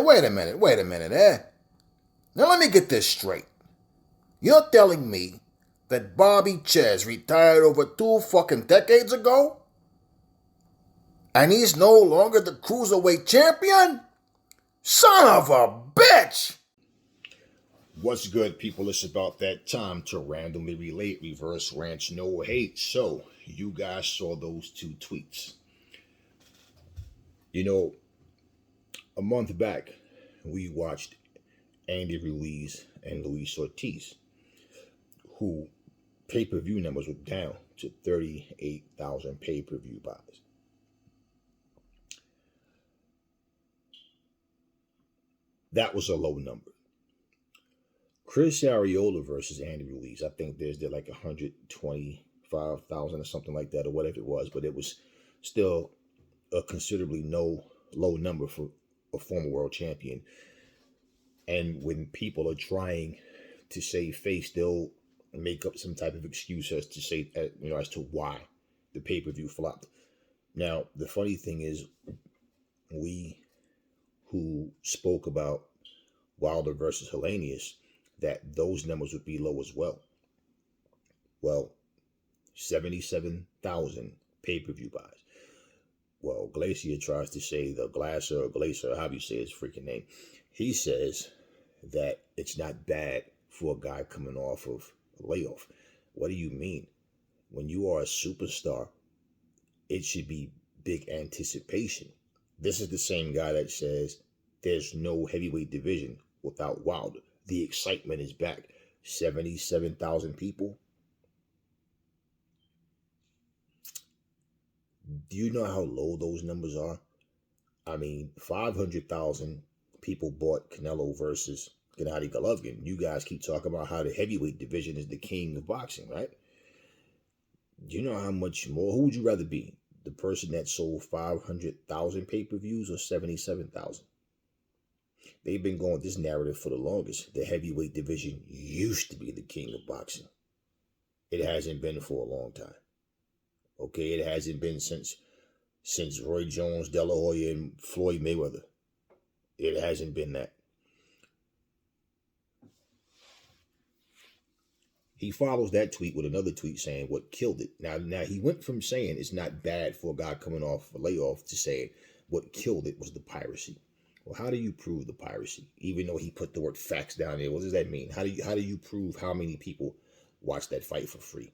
wait a minute, eh? Now let me get this straight. You're telling me that Bobby Ches retired over 2 fucking decades ago? And he's no longer the cruiserweight champion? Son of a bitch! What's good, people? It's about that time to randomly relate reverse ranch no hate. So, you guys saw those two tweets. You know, a month back, we watched Andy Ruiz and Luis Ortiz, who pay-per-view numbers were down to 38,000 pay-per-view buys. That was a low number. Chris Arreola versus Andy Ruiz, I think there's like 125,000 or something like that, or whatever it was, but it was still a considerably low number for a former world champion. And when people are trying to save face, they'll make up some type of excuse as to say, as to why the pay-per-view flopped. Now, the funny thing is, we who spoke about Wilder versus Helenius, that those numbers would be low as well. Well, 77,000 pay-per-view buys. Well, Glacier tries to say, the Glacier or Glacier, however you say his freaking name, he says that it's not bad for a guy coming off of a layoff. What do you mean? When you are a superstar, it should be big anticipation. This is the same guy that says there's no heavyweight division without Wilder. The excitement is back. 77,000 people. Do you know how low those numbers are? I mean, 500,000 people bought Canelo versus Gennady Golovkin. You guys keep talking about how the heavyweight division is the king of boxing, right? Do you know how much more? Who would you rather be? The person that sold 500,000 pay-per-views or 77,000? They've been going this narrative for the longest. The heavyweight division used to be the king of boxing. It hasn't been for a long time. Okay, it hasn't been since Roy Jones, De La Hoya, and Floyd Mayweather. It hasn't been that. He follows that tweet with another tweet saying what killed it. Now he went from saying it's not bad for a guy coming off a layoff to saying what killed it was the piracy. Well, how do you prove the piracy? Even though he put the word facts down there, what does that mean? How do you prove how many people watched that fight for free?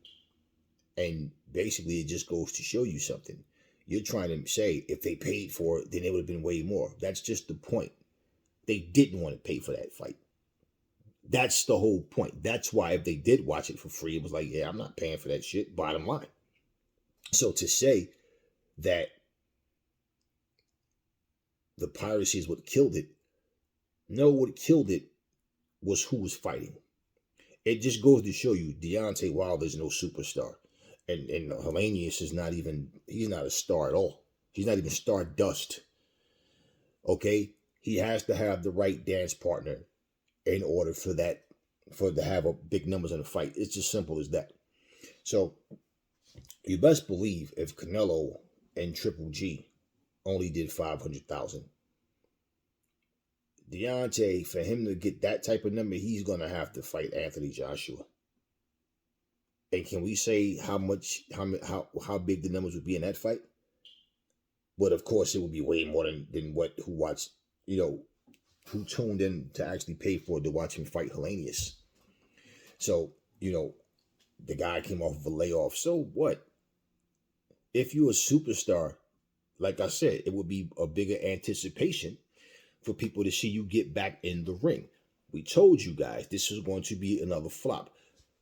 And basically, it just goes to show you something. You're trying to say if they paid for it, then it would have been way more. That's just the point. They didn't want to pay for that fight. That's the whole point. That's why if they did watch it for free, it was like, yeah, I'm not paying for that shit, bottom line. So to say that the piracy is what killed it, no, what killed it was who was fighting. It just goes to show you Deontay Wilder is no superstar. And Helenius is he's not a star at all. He's not even stardust. Okay? He has to have the right dance partner in order for to have a big numbers in a fight. It's just simple as that. So you best believe if Canelo and Triple G only did 500,000, Deontay, for him to get that type of number, he's gonna have to fight Anthony Joshua. And can we say how big the numbers would be in that fight? But of course, it would be way more than who watched, who tuned in to actually pay for it to watch him fight Helenius. So, the guy came off of a layoff. So what? If you're a superstar, like I said, it would be a bigger anticipation for people to see you get back in the ring. We told you guys this was going to be another flop.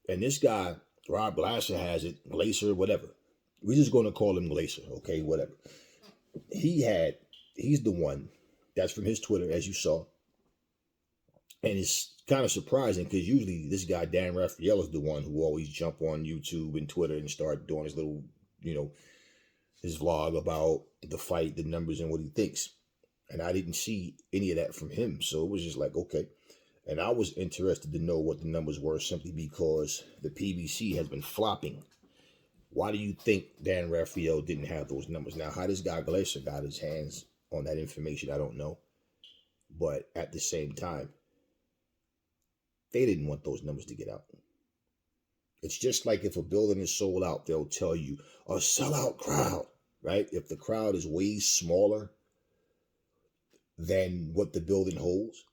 And this guy, Rob Glacier, has it, Glacier, whatever. We're just going to call him Glacier, okay, whatever. He's the one, that's from his Twitter, as you saw. And it's kind of surprising because usually this guy, Dan Raphael, is the one who always jump on YouTube and Twitter and start doing his little, his vlog about the fight, the numbers, and what he thinks. And I didn't see any of that from him. So it was just like, okay. And I was interested to know what the numbers were simply because the PBC has been flopping. Why do you think Dan Raphael didn't have those numbers? Now, how this guy Glacier got his hands on that information, I don't know. But at the same time, they didn't want those numbers to get out. It's just like if a building is sold out, they'll tell you a sellout crowd, right? If the crowd is way smaller than what the building holds,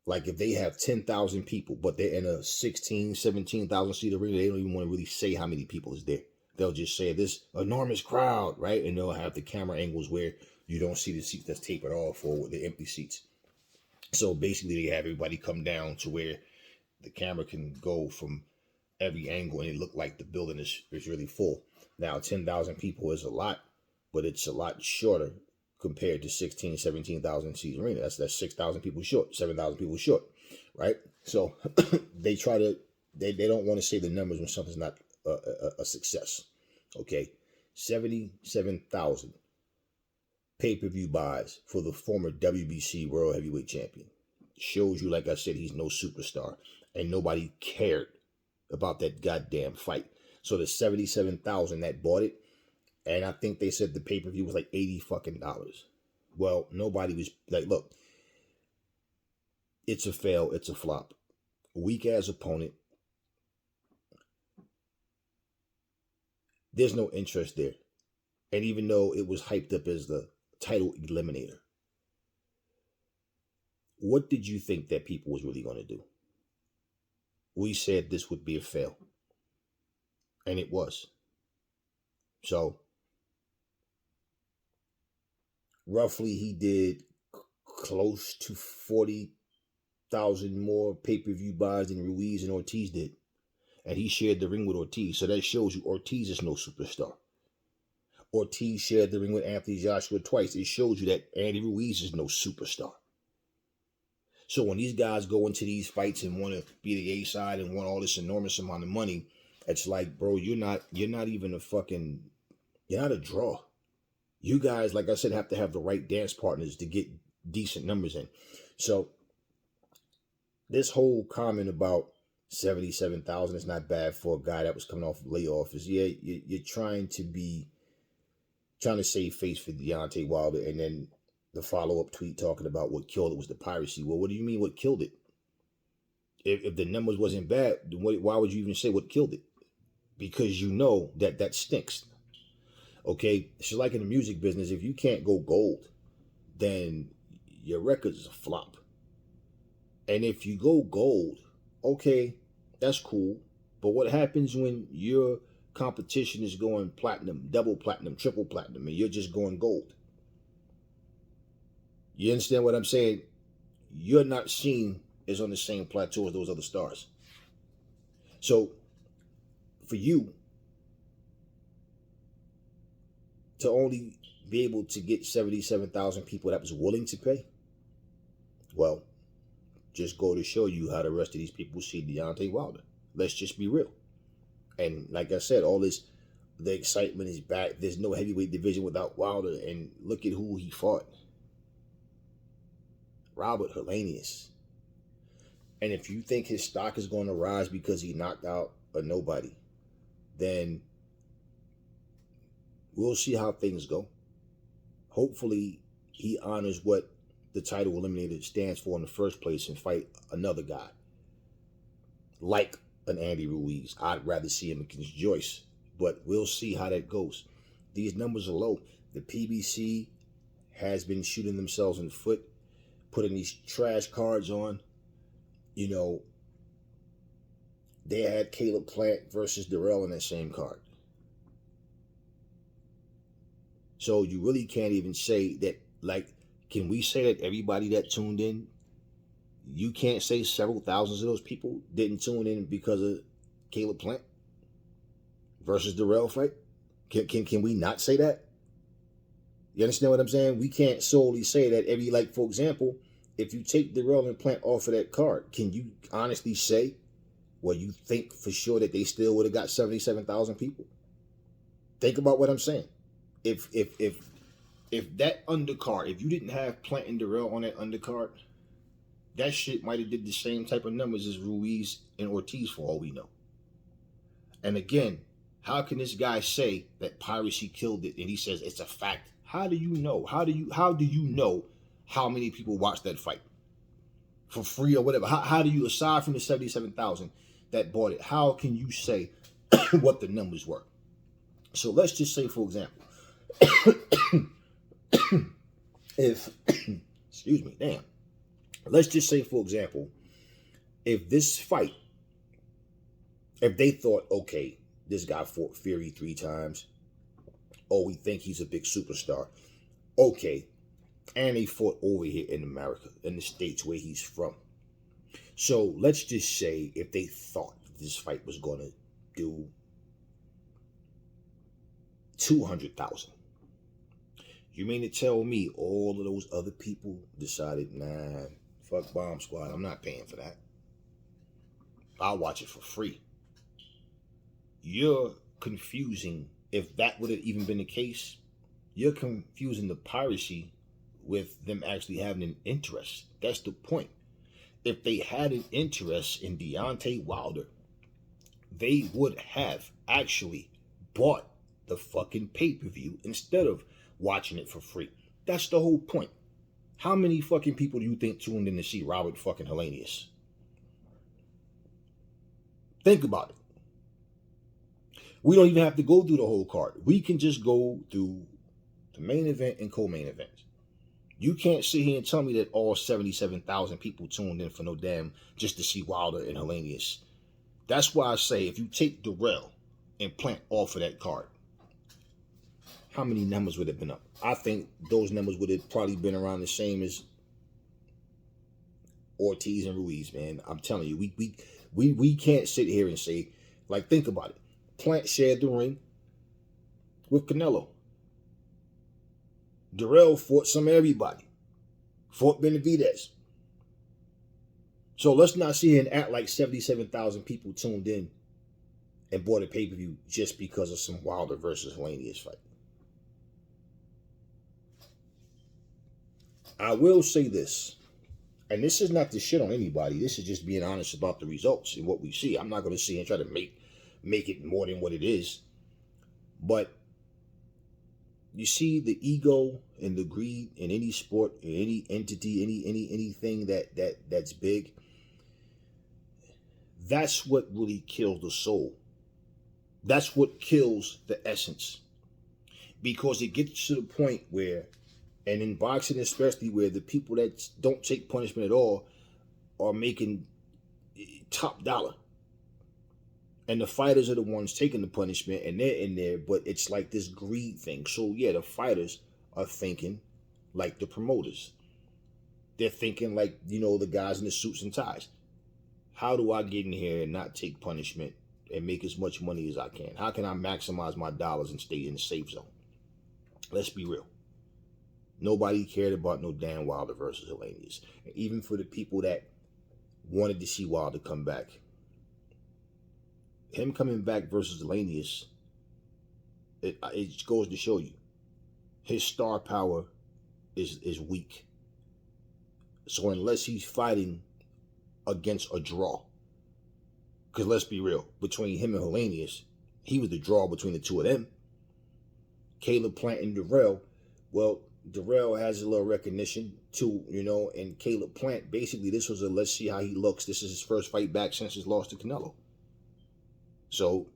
like if they have 10,000 people, but they're in a 16, 17,000 seat arena, they don't even want to really say how many people is there. They'll just say this enormous crowd, right? And they'll have the camera angles where you don't see the seats that's tapered off or the empty seats. So basically they have everybody come down to where the camera can go from every angle and it look like the building is really full. Now 10,000 people is a lot, but it's a lot shorter compared to 16, 17,000 seat arena. That's 6,000 people short, 7,000 people short, right? So they don't want to say the numbers when something's not a success. Okay, 77,000 pay-per-view buys for the former WBC World Heavyweight Champion. Shows you, like I said, he's no superstar, and nobody cared about that goddamn fight. So the 77,000 that bought it, and I think they said the pay-per-view was like $80 fucking. Well, nobody was like, look, it's a fail, it's a flop. Weak ass opponent. There's no interest there. And even though it was hyped up as the title eliminator, what did you think that people was really going to do? We said this would be a fail. And it was. So, roughly he did close to 40,000 more pay-per-view buys than Ruiz and Ortiz did. And he shared the ring with Ortiz. So that shows you Ortiz is no superstar. Ortiz shared the ring with Anthony Joshua twice. It shows you that Andy Ruiz is no superstar. So when these guys go into these fights and want to be the A side and want all this enormous amount of money, it's like, bro, you're not even you're not a draw. You guys, like I said, have to have the right dance partners to get decent numbers in. So this whole comment about 77,000 is not bad for a guy that was coming off layoff. Is you're trying to save face for Deontay Wilder, and then the follow-up tweet talking about what killed it was the piracy. Well, what do you mean what killed it? If the numbers wasn't bad, why would you even say what killed it? Because you know that stinks. Okay, it's just like in the music business. If you can't go gold, then your record is a flop. And if you go gold, okay, that's cool. But what happens when your competition is going platinum, double platinum, triple platinum, and you're just going gold? You understand what I'm saying? You're not seen as on the same plateau as those other stars. So for you to only be able to get 77,000 people that was willing to pay, well, just go to show you how the rest of these people see Deontay Wilder. Let's just be real. And like I said, the excitement is back. There's no heavyweight division without Wilder. And look at who he fought. Robert Helenius. And if you think his stock is going to rise because he knocked out a nobody, then we'll see how things go. Hopefully, he honors what the title eliminator stands for in the first place and fight another guy like an Andy Ruiz. I'd rather see him against Joyce, but we'll see how that goes. These numbers are low. The PBC has been shooting themselves in the foot, putting these trash cards on. You know, they had Caleb Plant versus Darrell in that same card. So you really can't even say that, like, can we say that everybody that tuned in, you can't say several thousands of those people didn't tune in because of Caleb Plant versus Darrell fight? Can we not say that? You understand what I'm saying? We can't solely say that like, for example, if you take Darrell and Plant off of that card, can you honestly say, well, you think for sure that they still would have got 77,000 people? Think about what I'm saying. If that undercard, if you didn't have Plant and Darrell on that undercard, that shit might have did the same type of numbers as Ruiz and Ortiz for all we know. And again, how can this guy say that piracy killed it and he says it's a fact? How do you know? How do you know how many people watched that fight for free or whatever? How do you, aside from the 77,000 that bought it, how can you say what the numbers were? So let's just say, for example, if, excuse me, damn. Let's just say, for example, if this fight, if they thought, okay, this guy fought Fury 3 times, or we think he's a big superstar, okay, and they fought over here in America, in the States where he's from. So let's just say if they thought this fight was going to do 200,000. You mean to tell me all of those other people decided, nah, fuck Bomb Squad, I'm not paying for that. I'll watch it for free. You're confusing, if that would have even been the case, you're confusing the piracy with them actually having an interest. That's the point. If they had an interest in Deontay Wilder, they would have actually bought the fucking pay-per-view instead of watching it for free. That's the whole point. How many fucking people do you think tuned in to see Robert fucking Helenius? Think about it. We don't even have to go through the whole card. We can just go through the main event and co-main events. You can't sit here and tell me that all 77,000 people tuned in for no damn just to see Wilder and Helenius. That's why I say if you take Darrell and Plant off of that card, how many numbers would have been up? I think those numbers would have probably been around the same as Ortiz and Ruiz, man. I'm telling you, we can't sit here and say, like, think about it. Plant shared the ring with Canelo. Darrell fought some of everybody. Fought Benavidez. So let's not sit here and act like 77,000 people tuned in and bought a pay-per-view just because of some Wilder versus Helenius fight. I will say this, and this is not to shit on anybody. This is just being honest about the results and what we see. I'm not going to sit here and try to make it more than what it is. But you see the ego and the greed in any sport, in any entity, anything that's big. That's what really kills the soul. That's what kills the essence. Because it gets to the point where, and in boxing especially, where the people that don't take punishment at all are making top dollar. And the fighters are the ones taking the punishment, and they're in there, but it's like this greed thing. So yeah, the fighters are thinking like the promoters. They're thinking like, the guys in the suits and ties. How do I get in here and not take punishment and make as much money as I can? How can I maximize my dollars and stay in the safe zone? Let's be real. Nobody cared about no damn Wilder versus Helenius. And even for the people that wanted to see Wilder come back, him coming back versus Helenius, it goes to show you his star power is weak. So unless he's fighting against a draw, because let's be real, between him and Helenius, he was the draw between the two of them. Caleb Plant and Darrell, well, Darrell has a little recognition too, and Caleb Plant, basically this was a let's see how he looks. This is his first fight back since his loss to Canelo. So,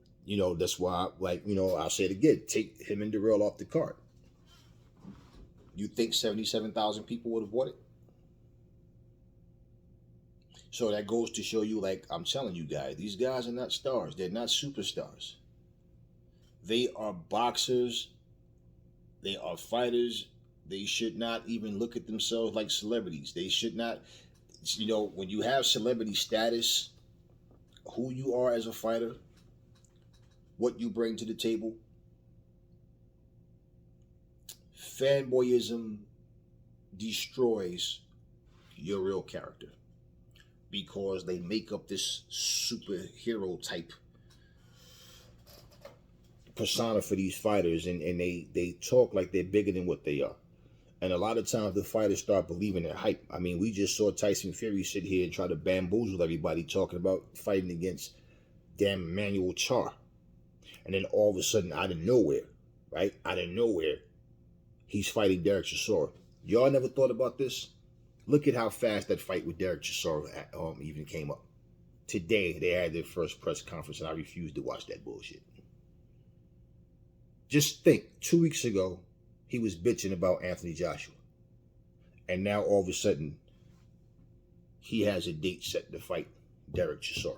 that's why, I'll say it again, take him and Darrell off the card. You think 77,000 people would have bought it? So that goes to show you, like I'm telling you guys, these guys are not stars. They're not superstars. They are boxers. They are fighters. They should not even look at themselves like celebrities. They should not, when you have celebrity status, who you are as a fighter, what you bring to the table, fanboyism destroys your real character because they make up this superhero type persona for these fighters, and they talk like they're bigger than what they are. And a lot of times the fighters start believing their hype. I mean, we just saw Tyson Fury sit here and try to bamboozle everybody talking about fighting against damn Emmanuel Char. And then all of a sudden, out of nowhere, he's fighting Derek Chisora. Y'all never thought about this? Look at how fast that fight with Derek Chisora even came up. Today, they had their first press conference, and I refused to watch that bullshit. Just think, 2 weeks ago, he was bitching about Anthony Joshua. And now, all of a sudden, he has a date set to fight Derek Chisora.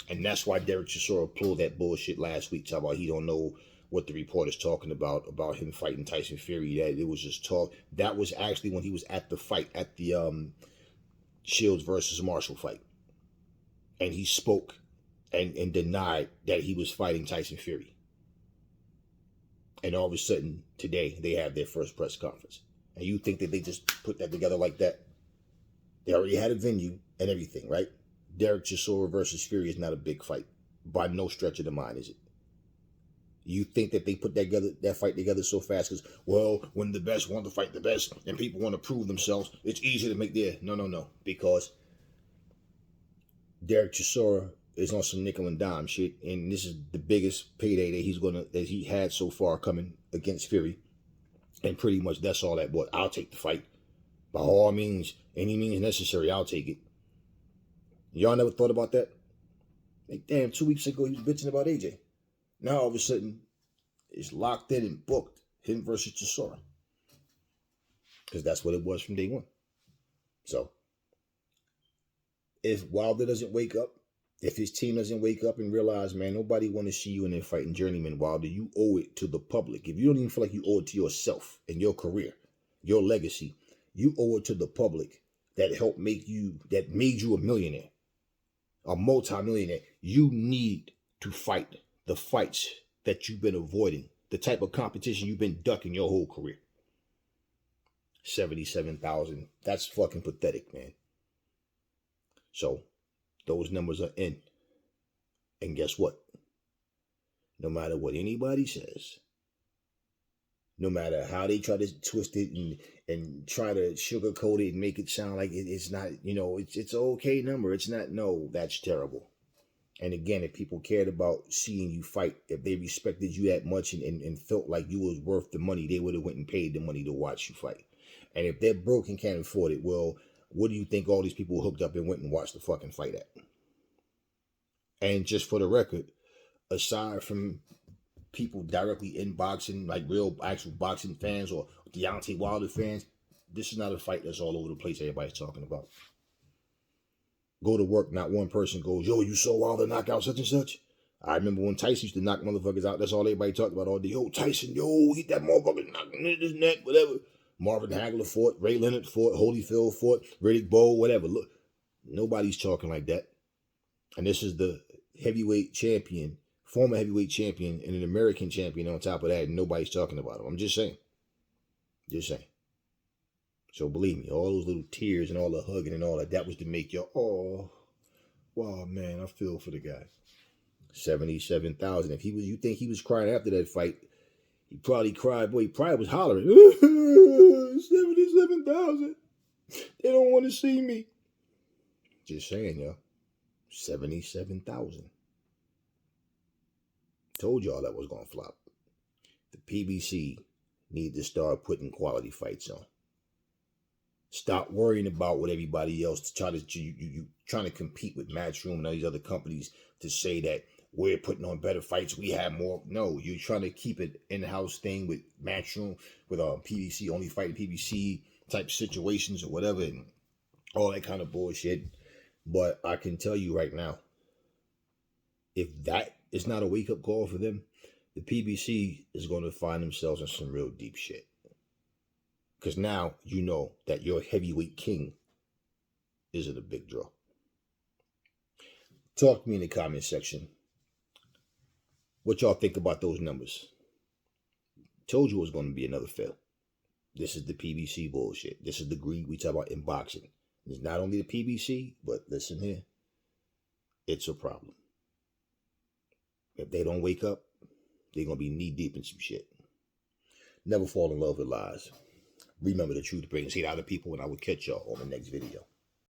And that's why Derek Chisora pulled that bullshit last week, talking about he don't know what the reporter's talking about him fighting Tyson Fury. That it was just talk. That was actually when he was at the fight, at the Shields versus Marshall fight. And he spoke and denied that he was fighting Tyson Fury. And all of a sudden, today, they have their first press conference. And you think that they just put that together like that? They already had a venue and everything, right? Derek Chisora versus Fury is not a big fight. By no stretch of the mind, is it? You think that they put that fight together so fast because, well, when the best want to fight the best and people want to prove themselves, it's easy to make their... No. Because Derek Chisora is on some nickel and dime shit, and this is the biggest payday that he had so far coming against Fury. And pretty much that's all that was. I'll take the fight. By all means, any means necessary, I'll take it. Y'all never thought about that? Like, damn, 2 weeks ago, he was bitching about AJ. Now, all of a sudden, it's locked in and booked, him versus Chisora. Because that's what it was from day one. So, if Wilder doesn't wake up, if his team doesn't wake up and realize, man, nobody want to see you in there fighting Journeyman Wilder, you owe it to the public. If you don't even feel like you owe it to yourself and your career, your legacy, you owe it to the public that helped make you, that made you a millionaire, a multi-millionaire. You need to fight the fights that you've been avoiding, the type of competition you've been ducking your whole career. 77,000. That's fucking pathetic, man. So, those numbers are in. And guess what? No matter what anybody says, no matter how they try to twist it and try to sugarcoat it and make it sound like it's not, it's an okay number. It's not, no, that's terrible. And again, if people cared about seeing you fight, if they respected you that much and felt like you was worth the money, they would have went and paid the money to watch you fight. And if they're broke and can't afford it, well, what do you think all these people hooked up and went and watched the fucking fight at? And just for the record, aside from people directly in boxing, like real actual boxing fans or Deontay Wilder fans, this is not a fight that's all over the place everybody's talking about. Go to work, not one person goes, yo, you saw Wilder knock out such and such? I remember when Tyson used to knock motherfuckers out, that's all everybody talked about all day. Yo, Tyson, yo, hit that motherfucker, knock him in his neck, whatever. Marvin Hagler fought, Ray Leonard fought, Holyfield fought, Riddick Bowe, whatever. Look, nobody's talking like that. And this is the heavyweight champion, former heavyweight champion, and an American champion on top of that, and nobody's talking about him. I'm just saying. Just saying. So believe me, all those little tears and all the hugging and all that was to make you, oh, wow, man, I feel for the guy. 77,000. If you think he was crying after that fight, he probably cried. Boy, he probably was hollering. 77,000. They don't want to see me. Just saying, y'all. 77,000. Told y'all that was going to flop. The PBC need to start putting quality fights on. Stop worrying about what everybody else trying to compete with Matchroom and all these other companies to say that we're putting on better fights. We have more. No, you're trying to keep it in-house thing with Matchroom, with PBC, only fighting PBC type situations or whatever, and all that kind of bullshit. But I can tell you right now, if that is not a wake-up call for them, the PBC is going to find themselves in some real deep shit. Because now you know that your heavyweight king isn't a big draw. Talk to me in the comment section. What y'all think about those numbers? Told you it was going to be another fail. This is the PBC bullshit. This is the greed we talk about in boxing. It's not only the PBC, but listen here. It's a problem. If they don't wake up, they're going to be knee deep in some shit. Never fall in love with lies. Remember, the truth brings hate out of people, and I will catch y'all on the next video.